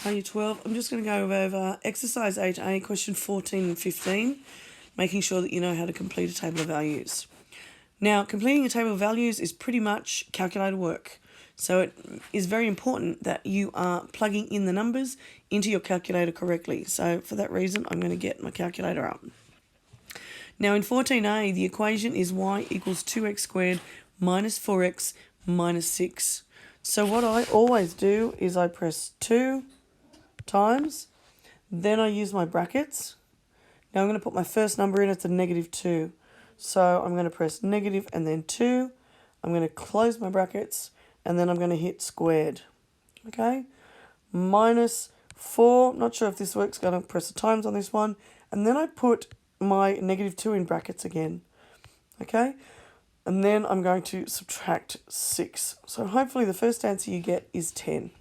Are you 12? I'm just going to go over exercise 8A, question 14 and 15, making sure that you know how to complete a table of values. Now, completing a table of values is pretty much calculator work. So it is very important that you are plugging in the numbers into your calculator correctly. So for that reason, I'm going to get my calculator up. Now in 14A, the equation is y equals 2x squared minus 4x minus 6. So what I always do is I press 2 times, then I use my brackets. Now I'm going to put my first number in, it's a negative 2. So I'm going to press negative and then 2. I'm going to close my brackets and then I'm going to hit squared. Okay, minus 4, not sure if this works, going to press the times on this one. And then I put my negative 2 in brackets again. Okay, and then I'm going to subtract 6. So hopefully the first answer you get is 10.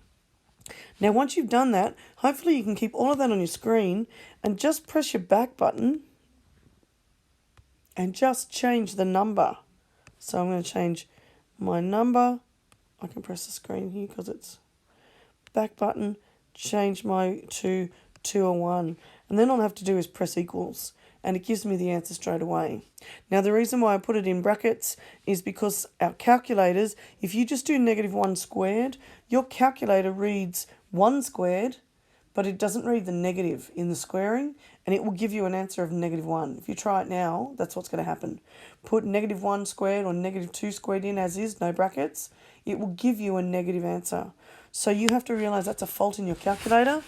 Now once you've done that, hopefully you can keep all of that on your screen and just press your back button and just change the number. So I'm going to change my number. I can press the screen here because it's back button, change my to 2 or 1. And then all I have to do is press equals and it gives me the answer straight away. Now the reason why I put it in brackets is because our calculators, if you just do negative 1 squared, your calculator reads 1 squared, but it doesn't read the negative in the squaring, and it will give you an answer of negative 1. If you try it now, that's what's going to happen. Put negative 1 squared or negative 2 squared in as is, no brackets, it will give you a negative answer. So you have to realise that's a fault in your calculator,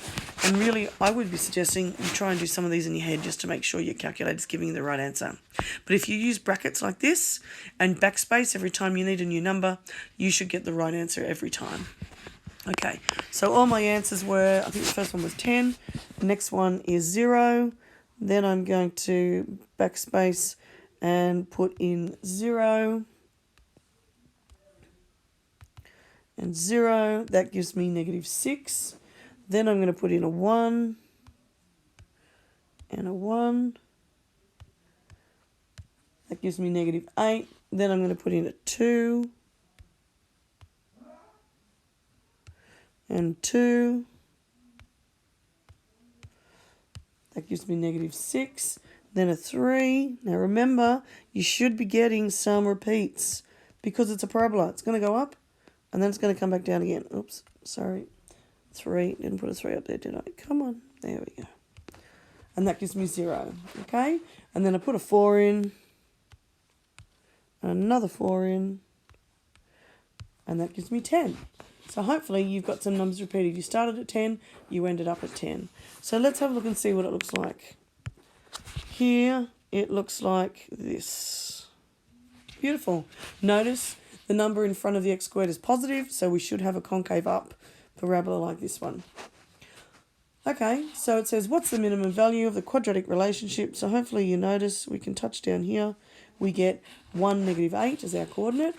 and really I would be suggesting you try and do some of these in your head just to make sure your calculator is giving you the right answer. But if you use brackets like this and backspace every time you need a new number, you should get the right answer every time. Okay, so all my answers were, I think the first one was 10, the next one is 0, then I'm going to backspace and put in 0, and 0, that gives me negative 6, then I'm going to put in a 1, and a 1, that gives me negative 8, then I'm going to put in a 2, and 2, that gives me negative 6, then a 3. Now remember, you should be getting some repeats because it's a parabola. It's going to go up and then it's going to come back down again. Oops, sorry. 3, didn't put a 3 up there, did I? Come on, there we go. And that gives me 0, okay? And then I put a 4 in, another 4 in, and that gives me 10. So hopefully you've got some numbers repeated. You started at 10, you ended up at 10. So let's have a look and see what it looks like. Here it looks like this. Beautiful. Notice the number in front of the x squared is positive, so we should have a concave up parabola like this one. Okay, so it says what's the minimum value of the quadratic relationship? So hopefully you notice we can touch down here. We get 1, negative 8 as our coordinate.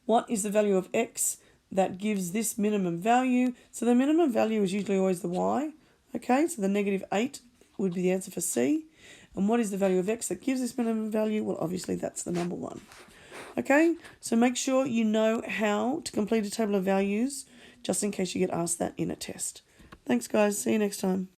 What is the value of x that gives this minimum value? So the minimum value is usually always the y. Okay, so the negative 8 would be the answer for C. And what is the value of x that gives this minimum value? Well, obviously that's the number 1. Okay, so make sure you know how to complete a table of values just in case you get asked that in a test. Thanks guys, see you next time.